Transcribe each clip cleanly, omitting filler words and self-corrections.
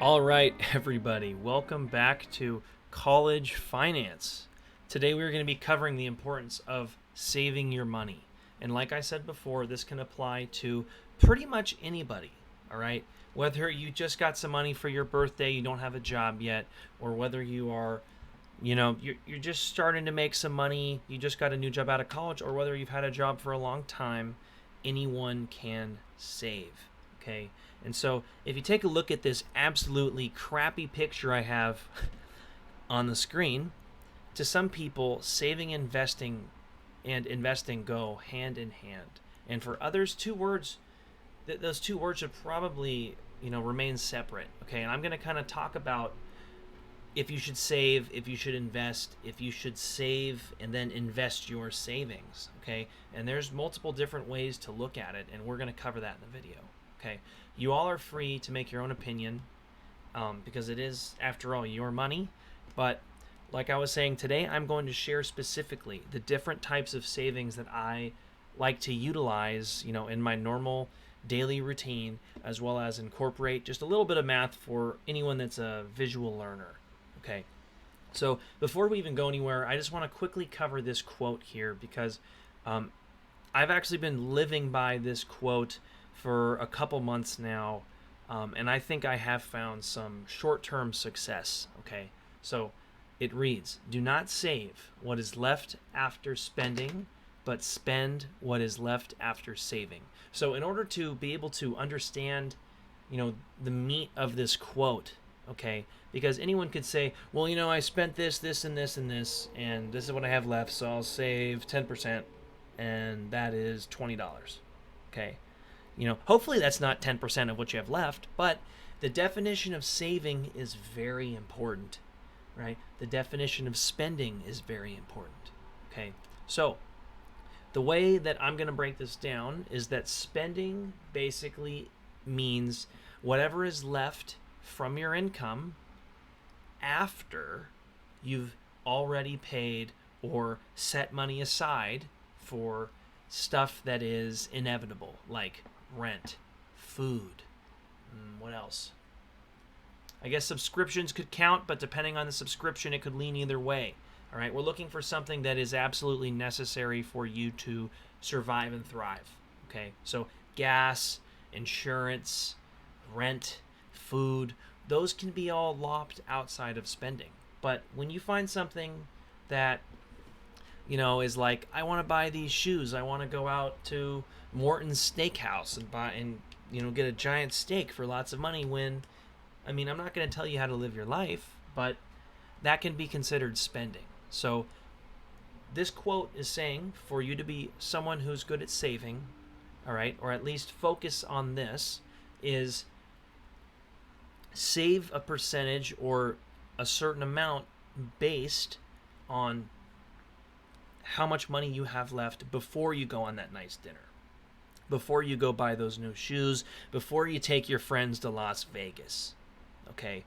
All right, everybody, welcome back to College Finance. Today we're going to be covering the importance of saving your money. And like I said before, this can apply to pretty much anybody, all right? Whether you just got some money for your birthday, you don't have a job yet, or whether you are, you're just starting to make some money, you just got a new job out of college, or whether you've had a job for a long time, anyone can save, okay? And so if you take a look at this absolutely crappy picture I have on the screen, to some people, saving, investing, and investing go hand in hand. And for others, those two words should probably, remain separate. Okay, and I'm going to kind of talk about if you should save, if you should invest, if you should save and then invest your savings. Okay, and there's multiple different ways to look at it, and we're going to cover that in the video. Okay, you all are free to make your own opinion because it is, after all, your money. But like I was saying today, I'm going to share specifically the different types of savings that I like to utilize, in my normal daily routine, as well as incorporate just a little bit of math for anyone that's a visual learner. Okay, so before we even go anywhere, I just want to quickly cover this quote here because I've actually been living by this quote for a couple months now, and I think I have found some short-term success. Okay, so it reads, "Do not save what is left after spending, but spend what is left after saving." So in order to be able to understand, the meat of this quote, okay, because anyone could say, well, I spent this, and this, and this, and this is what I have left, so I'll save 10%, and that is $20. Okay, hopefully that's not 10% of what you have left, but the definition of saving is very important, right? The definition of spending is very important, okay? So the way that I'm going to break this down is that spending basically means whatever is left from your income after you've already paid or set money aside for stuff that is inevitable, like rent, food, what else? I guess subscriptions could count, but depending on the subscription, it could lean either way. All right, we're looking for something that is absolutely necessary for you to survive and thrive. Okay, so gas, insurance, rent, food, those can be all lopped outside of spending. But when you find something that is like, I want to buy these shoes, I want to go out to Morton's Steakhouse and buy and get a giant steak for lots of money, I'm not going to tell you how to live your life, but that can be considered spending. So this quote is saying for you to be someone who's good at saving, all right, or at least focus on this, is save a percentage or a certain amount based on how much money you have left before you go on that nice dinner, before you go buy those new shoes, before you take your friends to Las Vegas. Okay,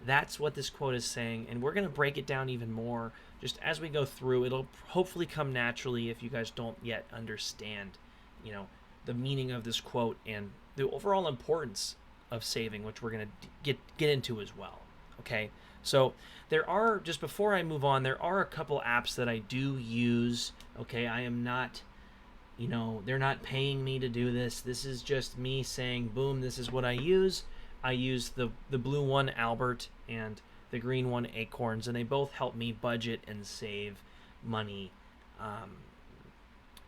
that's what this quote is saying, and we're going to break it down even more just as we go through. It'll hopefully come naturally if you guys don't yet understand, the meaning of this quote and the overall importance of saving, which we're going to get into as well. Okay, so there are, just before I move on, there are a couple apps that I do use. Okay, I am not, they're not paying me to do this. This is just me saying, boom, this is what I use. I use the blue one, Albert, and the green one, Acorns, and they both help me budget and save money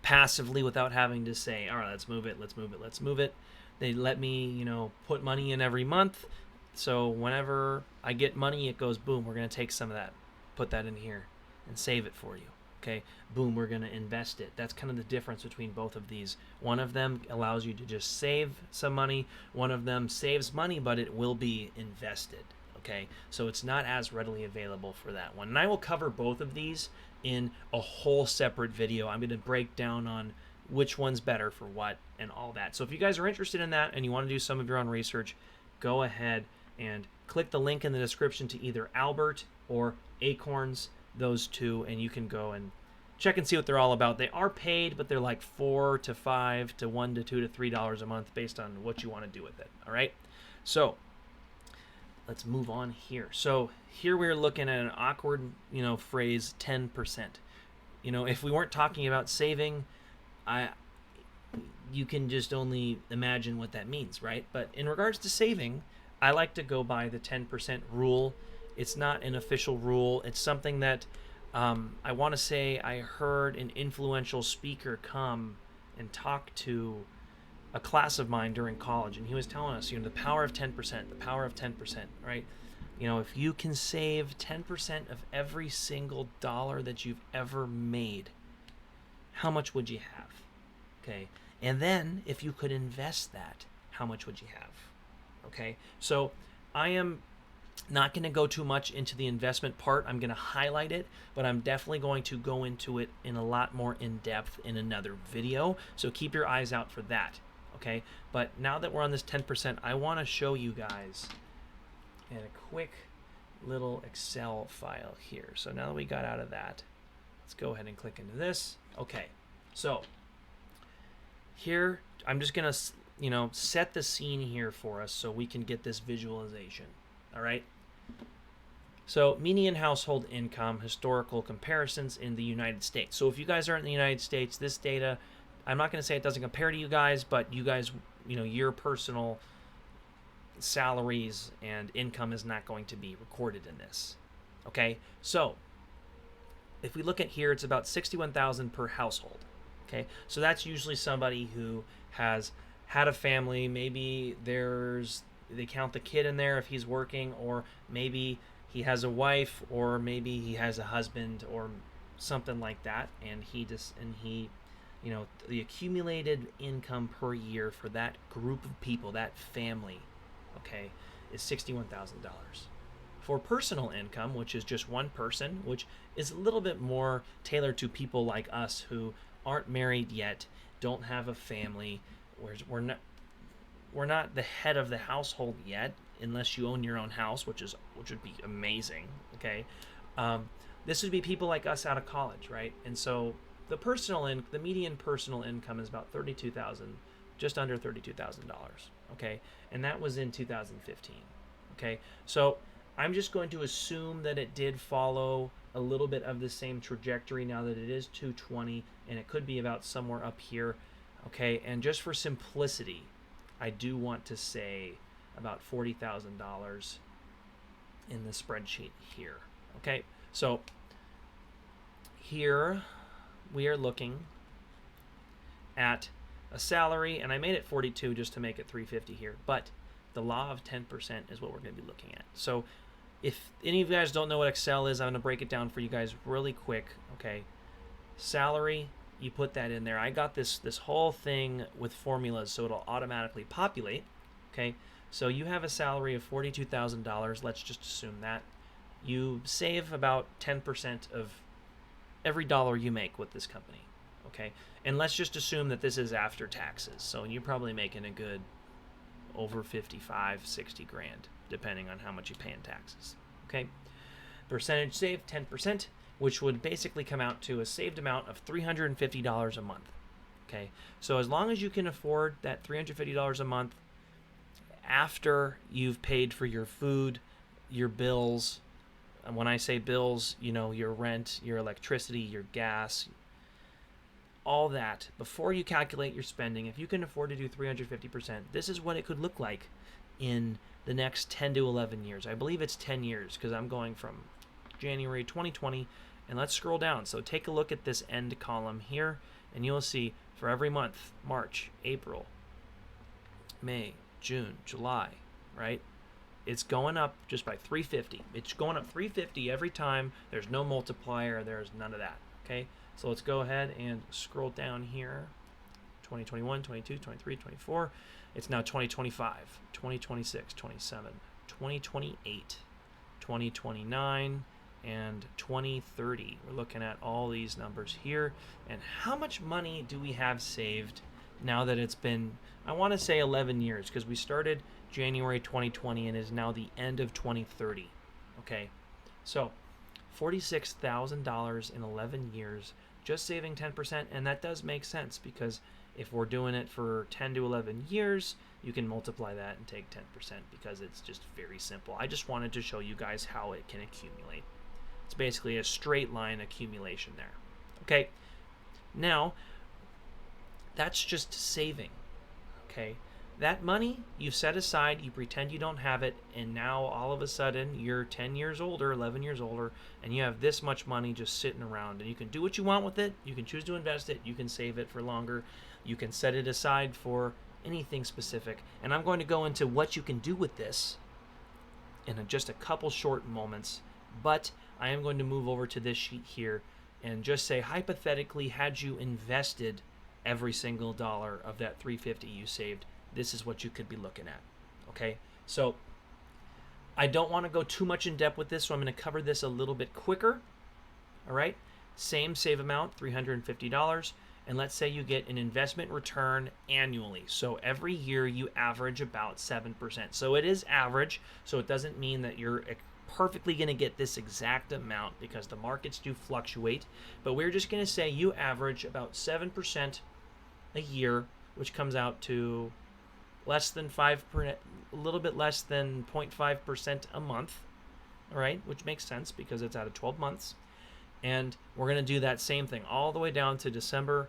passively without having to say, all right, let's move it. They let me, put money in every month. So whenever I get money, it goes, boom, we're going to take some of that, put that in here, and save it for you. Okay, boom, we're going to invest it. That's kind of the difference between both of these. One of them allows you to just save some money. One of them saves money, but it will be invested. Okay, so it's not as readily available for that one. And I will cover both of these in a whole separate video. I'm going to break down on which one's better for what and all that. So if you guys are interested in that and you want to do some of your own research, go ahead and click the link in the description to either Albert or Acorns, those two, and you can go and check and see what they're all about. They are paid, but they're like $4 to $5 to $1 to $2 to $3 a month based on what you want to do with it. All right. So let's move on here. So here we're looking at an awkward, phrase, 10%. If we weren't talking about saving, you can just only imagine what that means, right? But in regards to saving, I like to go by the 10% rule. It's not an official rule. It's something that I want to say I heard an influential speaker come and talk to a class of mine during college, and he was telling us, the power of 10%, the power of 10%, right? If you can save 10% of every single dollar that you've ever made, how much would you have? Okay. And then if you could invest that, how much would you have? Okay. So I am not going to go too much into the investment part. I'm going to highlight it, but I'm definitely going to go into it in a lot more in depth in another video. So keep your eyes out for that. Okay. But now that we're on this 10%, I want to show you guys in a quick little Excel file here. So now that we got out of that, let's go ahead and click into this. Okay. So here, I'm just going to, set the scene here for us so we can get this visualization. All right. So median household income, historical comparisons in the United States. So if you guys aren't in the United States, this data, I'm not going to say it doesn't compare to you guys, but you guys, your personal salaries and income is not going to be recorded in this. Okay. So if we look at here, it's about $61,000 per household. Okay, so that's usually somebody who has had a family. Maybe they count the kid in there if he's working, or maybe he has a wife, or maybe he has a husband, or something like that. And the accumulated income per year for that group of people, that family, okay, is $61,000. For personal income, which is just one person, which is a little bit more tailored to people like us who aren't married yet, don't have a family, we're not the head of the household yet, unless you own your own house, which would be amazing. Okay, this would be people like us out of college, right? And so the median personal income is about $32,000, just under $32,000. Okay, and that was in 2015. Okay, so I'm just going to assume that it did follow a little bit of the same trajectory now that it is 220, and it could be about somewhere up here. Okay, and just for simplicity, I do want to say about $40,000 in the spreadsheet here. Okay, so here we are looking at a salary, and I made it 42 just to make it 350 here, but the law of 10% is what we're going to be looking at. So if any of you guys don't know what Excel is, I'm going to break it down for you guys really quick. Okay, salary, you put that in there. I got this whole thing with formulas, so it'll automatically populate. Okay, so you have a salary of $42,000. Let's just assume that. You save about 10% of every dollar you make with this company. Okay, and let's just assume that this is after taxes. So you're probably making a good over 55, 60 grand, depending on how much you pay in taxes. Okay, percentage saved, 10%, which would basically come out to a saved amount of $350 a month. Okay, so as long as you can afford that $350 a month after you've paid for your food, your bills, and when I say bills, your rent, your electricity, your gas, all that, before you calculate your spending, if you can afford to do 350%, this is what it could look like in the next 10 to 11 years. I believe it's 10 years because I'm going from January 2020, and let's scroll down. So take a look at this end column here, and you'll see for every month, March, April, May, June, July, right? It's going up just by 350. It's going up 350 every time. There's no multiplier. There's none of that, okay? So let's go ahead and scroll down here. 2021, 22, 23, 24. It's now 2025, 2026, 27, 2028, 2029, and 2030. We're looking at all these numbers here. And how much money do we have saved now that it's been, I want to say 11 years, because we started January 2020 and is now the end of 2030. Okay, so $46,000 in 11 years, just saving 10%, and that does make sense because If we're doing it for 10 to 11 years, you can multiply that and take 10% because it's just very simple. I just wanted to show you guys how it can accumulate. It's basically a straight line accumulation there. Okay, now that's just saving. Okay, that money you've set aside, you pretend you don't have it, and now all of a sudden you're 10 years older, 11 years older, and you have this much money just sitting around, and you can do what you want with it. You can choose to invest it, you can save it for longer, you can set it aside for anything specific. And I'm going to go into what you can do with this in just a couple short moments, but I am going to move over to this sheet here and just say, hypothetically, had you invested every single dollar of that $350 you saved, this is what you could be looking at. Okay, so I don't want to go too much in depth with this, so I'm going to cover this a little bit quicker. All right, same save amount, $350, and let's say you get an investment return annually. So every year you average about 7%. So it is average, so it doesn't mean that you're perfectly going to get this exact amount because the markets do fluctuate, but we're just going to say you average about 7% a year, which comes out to less than 5%, a little bit less than 0.5% a month. All right, which makes sense because it's out of 12 months. And we're going to do that same thing all the way down to December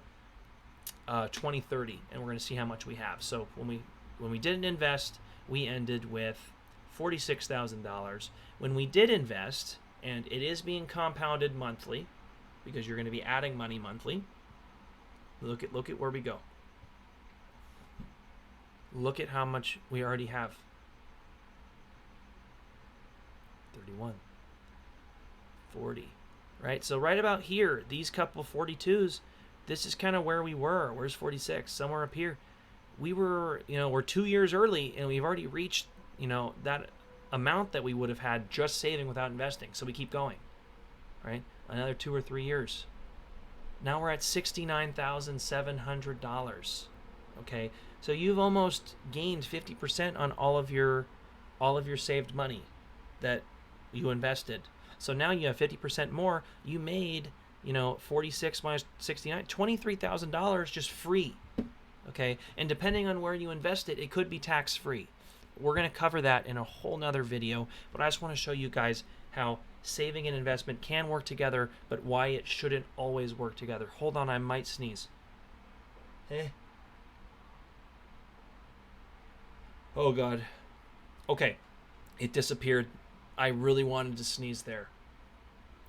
2030, and we're going to see how much we have. So when we didn't invest, we ended with $46,000. When we did invest, and it is being compounded monthly because you're going to be adding money monthly. Look at where we go. Look at how much we already have. 31, 40, right? So right about here, these couple 42s, this is kind of where we were. Where's 46? Somewhere up here. We were, we're 2 years early, and we've already reached, that amount that we would have had just saving without investing. So we keep going, right? Another 2 or 3 years. Now we're at $69,700. Okay, so you've almost gained 50% on all of your saved money that you invested. So now you have 50% more. You made, 46 minus 69, $23,000 just free. Okay, and depending on where you invest it, it could be tax free. We're going to cover that in a whole nother video, but I just want to show you guys how saving and investment can work together, but why it shouldn't always work together. Hold on, I might sneeze. Oh God. Okay, it disappeared. I really wanted to sneeze there.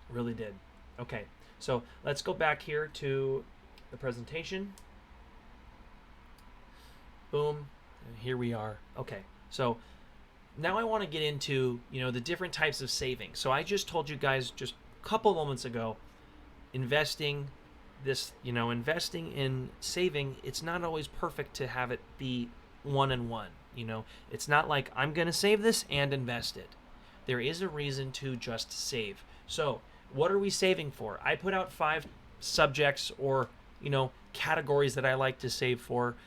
Really did. Okay, so let's go back here to the presentation. Boom, and here we are. Okay, so now I want to get into, the different types of saving. So I just told you guys just a couple moments ago, investing in saving, it's not always perfect to have it be one and one. It's not like I'm going to save this and invest it. There is a reason to just save. So what are we saving for? I put out 5 subjects or, categories that I like to save for.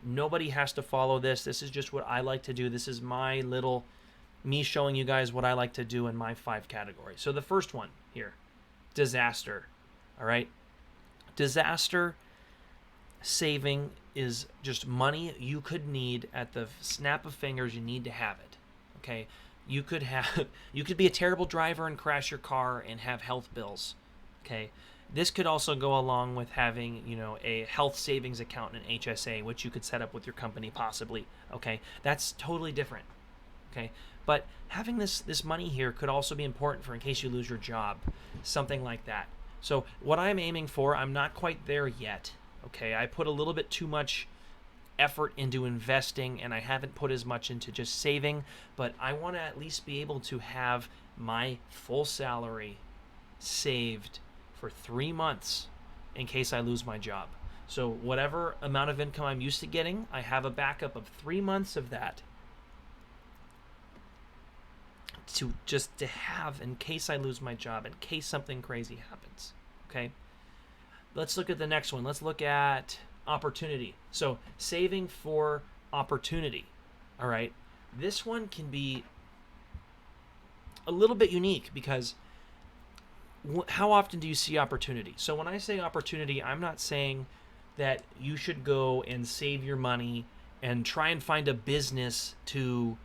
Nobody has to follow this. This is just what I like to do. This is me showing you guys what I like to do in my 5 categories. So the first one here, disaster. All right. Disaster saving is just money you could need at the snap of fingers. You need to have it. Okay. You could be a terrible driver and crash your car and have health bills. Okay. This could also go along with having, a health savings account in an HSA, which you could set up with your company possibly. Okay. That's totally different. Okay. But having this money here could also be important for in case you lose your job, something like that. So what I'm aiming for, I'm not quite there yet. Okay. I put a little bit too much effort into investing and I haven't put as much into just saving, but I want to at least be able to have my full salary saved for 3 months in case I lose my job. So whatever amount of income I'm used to getting, I have a backup of 3 months of that to have in case I lose my job, in case something crazy happens. Okay, let's look at the next one. Let's look at opportunity. So saving for opportunity. All right, this one can be a little bit unique because how often do you see opportunity? So when I say opportunity, I'm not saying that you should go and save your money and try and find a business to,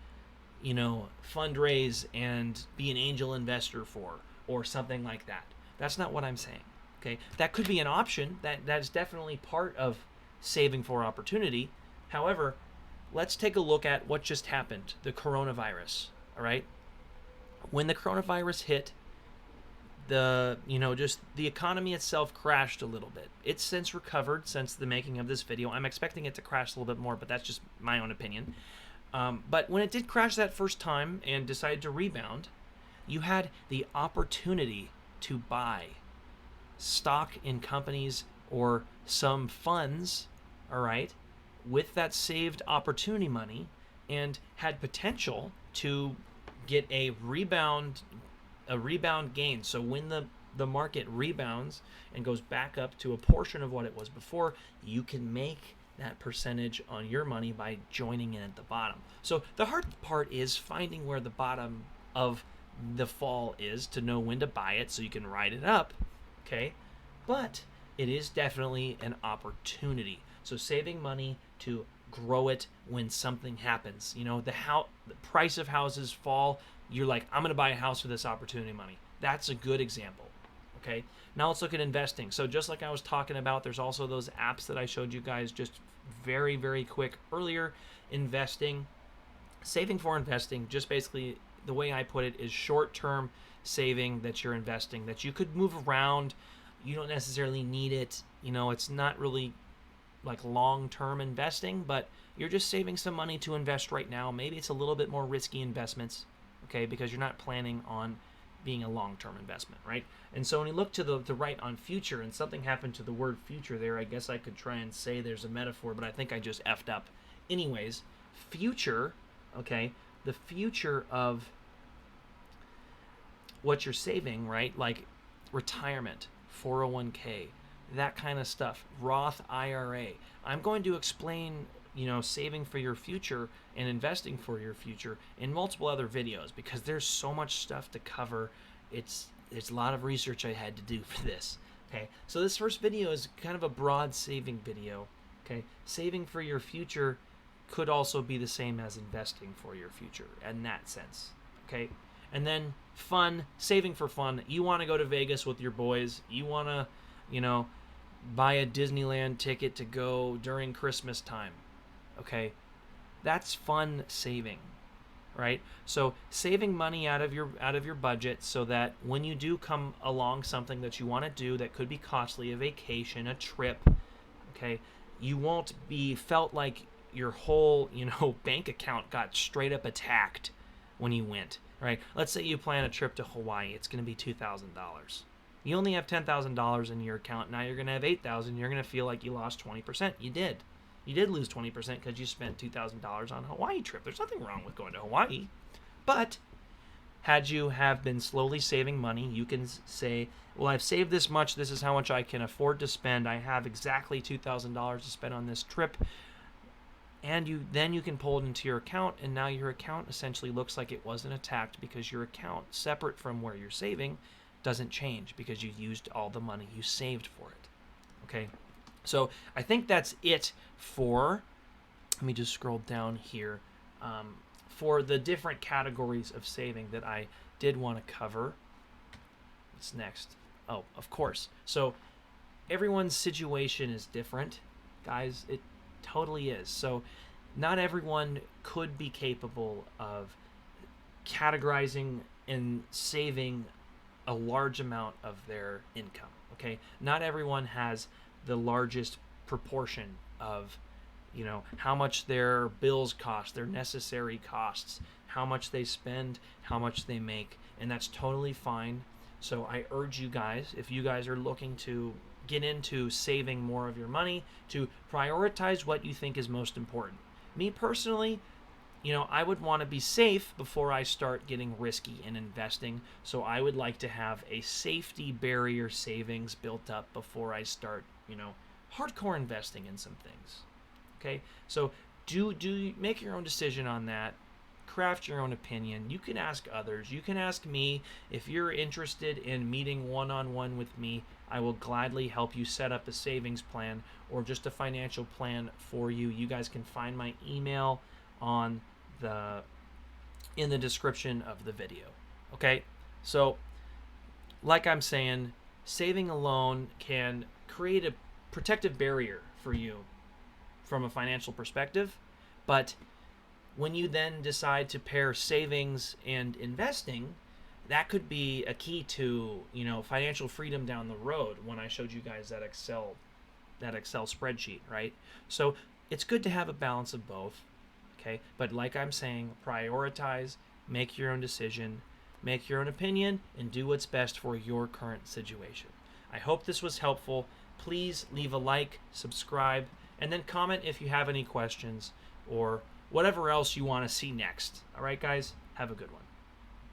fundraise and be an angel investor for, or something like that. That's not what I'm saying. Okay, that could be an option. That's definitely part of saving for opportunity. However, let's take a look at what just happened, the coronavirus. All right, when the coronavirus hit, just the economy itself crashed a little bit. It's since recovered since the making of this video. I'm expecting it to crash a little bit more, but that's just my own opinion. But when it did crash that first time and decided to rebound, you had the opportunity to buy stock in companies or some funds, all right, with that saved opportunity money, and had potential to get a rebound gain. So when the market rebounds and goes back up to a portion of what it was before, you can make that percentage on your money by joining in at the bottom. So the hard part is finding where the bottom of the fall is to know when to buy it so you can ride it up. Okay, but it is definitely an opportunity. So saving money to grow it when something happens. The price of houses fall. You're like, I'm going to buy a house for this opportunity money. That's a good example. Okay, now let's look at investing. So just like I was talking about, there's also those apps that I showed you guys just very, very quick earlier. Investing, saving for investing, just basically the way I put it is short-term saving that you're investing, that you could move around. You don't necessarily need it. It's not really like long-term investing, but you're just saving some money to invest right now. Maybe it's a little bit more risky investments, okay, because you're not planning on being a long-term investment, right? And so when you look to the right on future, and something happened to the word future there, I guess I could try and say there's a metaphor, but I think I just effed up. Anyways, future, okay, the future of what you're saving, right? Like retirement, 401k, that kind of stuff, Roth IRA. I'm going to explain, saving for your future and investing for your future in multiple other videos because there's so much stuff to cover. There's a lot of research I had to do for this. Okay, so this first video is kind of a broad saving video. Okay, saving for your future could also be the same as investing for your future in that sense. Okay, and then fun, saving for fun. You want to go to Vegas with your boys. You want to, buy a Disneyland ticket to go during Christmas time. Okay, that's fun saving, right? So saving money out of your budget so that when you do come along something that you want to do that could be costly, a vacation, a trip, okay, you won't be felt like your whole bank account got straight up attacked when you went, right? Let's say you plan a trip to Hawaii. It's going to be $2,000. You only have $10,000 in your account. Now you're going to have $8,000. You're going to feel like you lost 20%. You did. You did lose 20% because you spent $2,000 on a Hawaii trip. There's nothing wrong with going to Hawaii. But had you have been slowly saving money, you can say, well, I've saved this much. This is how much I can afford to spend. I have exactly $2,000 to spend on this trip. And then you can pull it into your account, and now your account essentially looks like it wasn't attacked because your account, separate from where you're saving, doesn't change because you used all the money you saved for it. Okay, so I think that's it for, let me just scroll down here, for the different categories of saving that I did want to cover. What's next? Oh, of course. So everyone's situation is different, guys. It totally is. So not everyone could be capable of categorizing and saving a large amount of their income. Okay, not everyone has the largest proportion of how much their bills cost, their necessary costs, how much they spend, how much they make, and that's totally fine. So I urge you guys, if you guys are looking to get into saving more of your money, to prioritize what you think is most important. Me personally, I would want to be safe before I start getting risky in investing. So I would like to have a safety barrier savings built up before I start, hardcore investing in some things. Okay, so do make your own decision on that. craft your own opinion. You can ask others. You can ask me. If you're interested in meeting one-on-one with me, I will gladly help you set up a savings plan or just a financial plan for you. You guys can find my email in the description of the video. Okay? So, like I'm saying, saving alone can create a protective barrier for you from a financial perspective, but when you then decide to pair savings and investing, that could be a key to, financial freedom down the road. When I showed you guys that Excel spreadsheet, right? So it's good to have a balance of both, okay? But like I'm saying, prioritize, make your own decision, make your own opinion, and do what's best for your current situation. I hope this was helpful. Please leave a like, subscribe, and then comment if you have any questions or whatever else you want to see next. All right, guys? Have a good one.